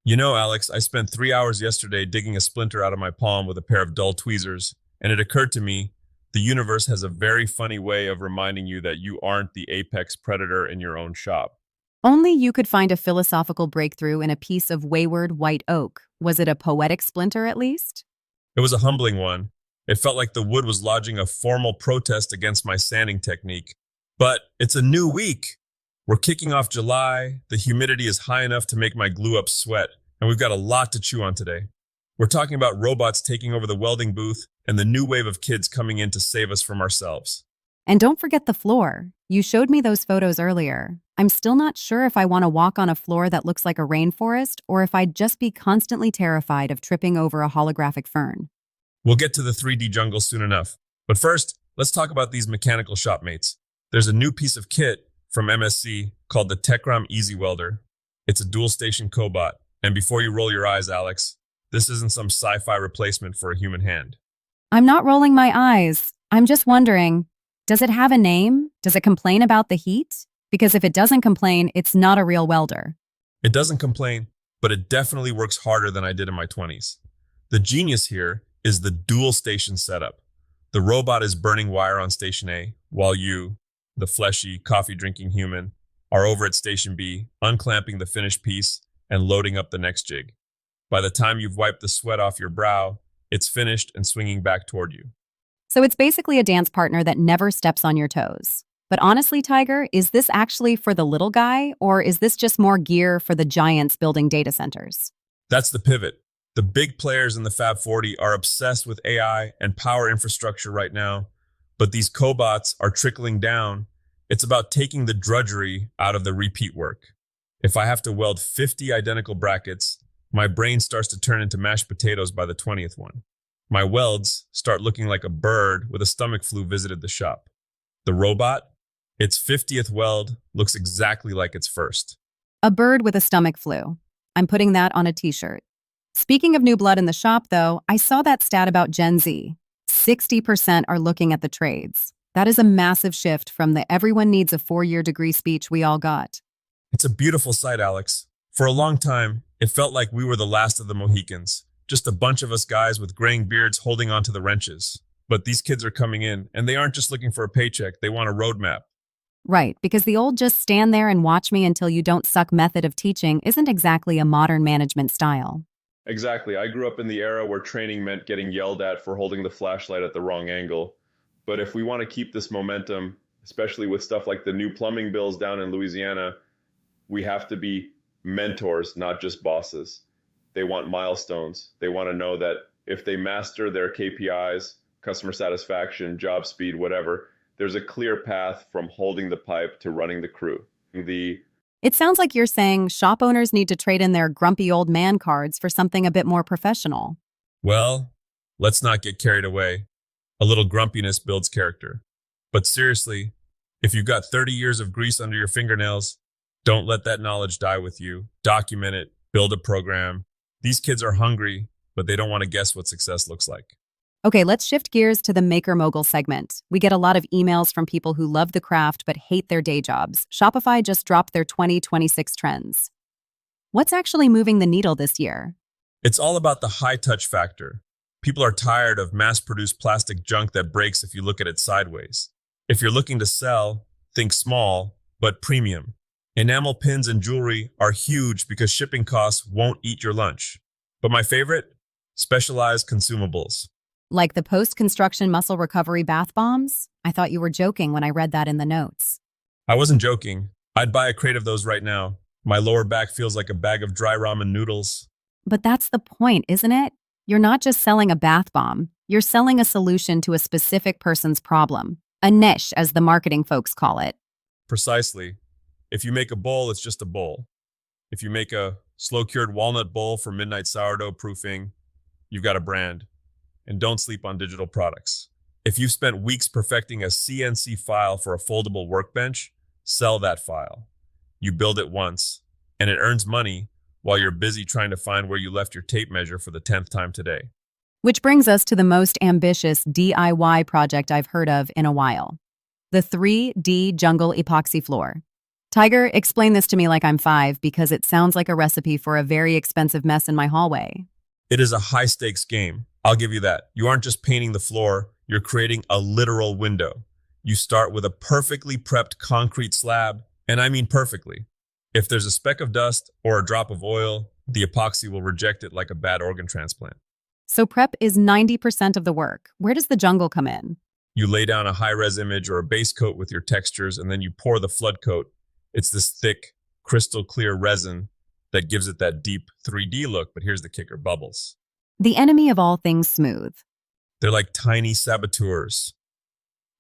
You know, Alex, I spent 3 hours yesterday digging a splinter out of my palm with a pair of dull tweezers, and it occurred to me the universe has a very funny way of reminding you that you aren't the apex predator in your own shop. Only you could find a philosophical breakthrough in a piece of wayward white oak. Was it a poetic splinter, at least? It was a humbling one. It felt like the wood was lodging a formal protest against my sanding technique. But it's a new week. We're kicking off July, the humidity is high enough to make my glue up sweat, and we've got a lot to chew on today. We're talking about robots taking over the welding booth and the new wave of kids coming in to save us from ourselves. And don't forget the floor. You showed me those photos earlier. I'm still not sure if I want to walk on a floor that looks like a rainforest or if I'd just be constantly terrified of tripping over a holographic fern. We'll get to the 3D jungle soon enough. But first, let's talk about these mechanical shopmates. There's a new piece of kit from MSC called the Techrom Easy Welder. It's a dual station cobot. And before you roll your eyes, Alex, this isn't some sci-fi replacement for a human hand. I'm not rolling my eyes. I'm just wondering, does it have a name? Does it complain about the heat? Because if it doesn't complain, it's not a real welder. It doesn't complain, but it definitely works harder than I did in my 20s. The genius here is the dual station setup. The robot is burning wire on station A, while you, the fleshy, coffee-drinking human, are over at station B, unclamping the finished piece and loading up the next jig. By the time you've wiped the sweat off your brow, it's finished and swinging back toward you. So it's basically a dance partner that never steps on your toes. But honestly, Tiger, is this actually for the little guy, or is this just more gear for the giants building data centers? That's the pivot. The big players in the Fab 40 are obsessed with AI and power infrastructure right now, but these cobots are trickling down. It's about taking the drudgery out of the repeat work. If I have to weld 50 identical brackets, my brain starts to turn into mashed potatoes by the 20th one. My welds start looking like a bird with a stomach flu visited the shop. The robot, its 50th weld looks exactly like its first. A bird with a stomach flu. I'm putting that on a t-shirt. Speaking of new blood in the shop, though, I saw that stat about Gen Z. 60% are looking at the trades. That is a massive shift from the everyone needs a 4-year degree speech we all got. It's a beautiful sight, Alex. For a long time, it felt like we were the last of the Mohicans, just a bunch of us guys with graying beards holding onto the wrenches. But these kids are coming in, and they aren't just looking for a paycheck, they want a roadmap. Right, because the old just stand there and watch me until you don't suck method of teaching isn't exactly a modern management style. Exactly. I grew up in the era where training meant getting yelled at for holding the flashlight at the wrong angle. But if we want to keep this momentum, especially with stuff like the new plumbing bills down in Louisiana, we have to be mentors, not just bosses. They want milestones. They want to know that if they master their KPIs, customer satisfaction, job speed, whatever, there's a clear path from holding the pipe to running the crew. It sounds like you're saying shop owners need to trade in their grumpy old man cards for something a bit more professional. Well, let's not get carried away. A little grumpiness builds character. But seriously, if you've got 30 years of grease under your fingernails, don't let that knowledge die with you. Document it, build a program. These kids are hungry, but they don't want to guess what success looks like. Okay, let's shift gears to the Maker Mogul segment. We get a lot of emails from people who love the craft but hate their day jobs. Shopify just dropped their 2026 trends. What's actually moving the needle this year? It's all about the high touch factor. People are tired of mass-produced plastic junk that breaks if you look at it sideways. If you're looking to sell, think small, but premium. Enamel pins and jewelry are huge because shipping costs won't eat your lunch. But my favorite? Specialized consumables. Like the post-construction muscle recovery bath bombs? I thought you were joking when I read that in the notes. I wasn't joking. I'd buy a crate of those right now. My lower back feels like a bag of dry ramen noodles. But that's the point, isn't it? You're not just selling a bath bomb. You're selling a solution to a specific person's problem. A niche, as the marketing folks call it. Precisely. If you make a bowl, it's just a bowl. If you make a slow-cured walnut bowl for midnight sourdough proofing, you've got a brand. And don't sleep on digital products. If you've spent weeks perfecting a CNC file for a foldable workbench, sell that file. You build it once, and it earns money while you're busy trying to find where you left your tape measure for the 10th time today. Which brings us to the most ambitious DIY project I've heard of in a while. The 3D jungle epoxy floor. Tiger, explain this to me like I'm 5 because it sounds like a recipe for a very expensive mess in my hallway. It is a high stakes game. I'll give you that. You aren't just painting the floor, you're creating a literal window. You start with a perfectly prepped concrete slab, and I mean perfectly. If there's a speck of dust or a drop of oil, the epoxy will reject it like a bad organ transplant. So prep is 90% of the work. Where does the jungle come in? You lay down a high-res image or a base coat with your textures, and then you pour the flood coat. It's this thick, crystal clear resin that gives it that deep 3D look, but here's the kicker: bubbles. The enemy of all things smooth. They're like tiny saboteurs.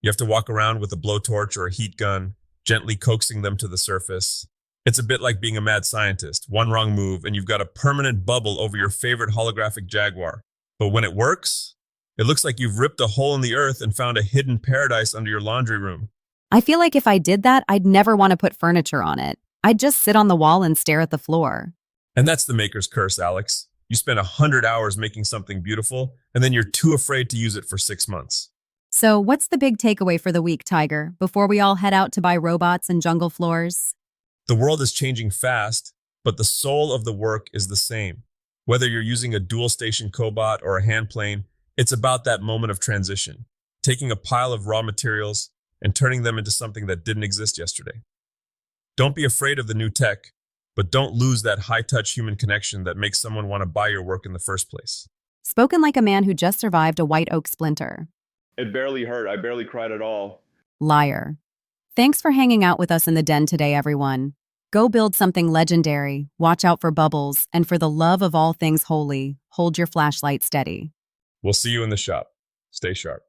You have to walk around with a blowtorch or a heat gun, gently coaxing them to the surface. It's a bit like being a mad scientist. One wrong move, and you've got a permanent bubble over your favorite holographic Jaguar. But when it works, it looks like you've ripped a hole in the earth and found a hidden paradise under your laundry room. I feel like if I did that, I'd never want to put furniture on it. I'd just sit on the wall and stare at the floor. And that's the maker's curse, Alex. You spend 100 hours making something beautiful, and then you're too afraid to use it for 6 months. So, what's the big takeaway for the week, Tiger, before we all head out to buy robots and jungle floors? The world is changing fast, but the soul of the work is the same. Whether you're using a dual-station cobot or a hand plane, it's about that moment of transition, taking a pile of raw materials and turning them into something that didn't exist yesterday. Don't be afraid of the new tech, but don't lose that high-touch human connection that makes someone want to buy your work in the first place. Spoken like a man who just survived a white oak splinter. It barely hurt. I barely cried at all. Liar. Thanks for hanging out with us in the den today, everyone. Go build something legendary, watch out for bubbles, and for the love of all things holy, hold your flashlight steady. We'll see you in the shop. Stay sharp.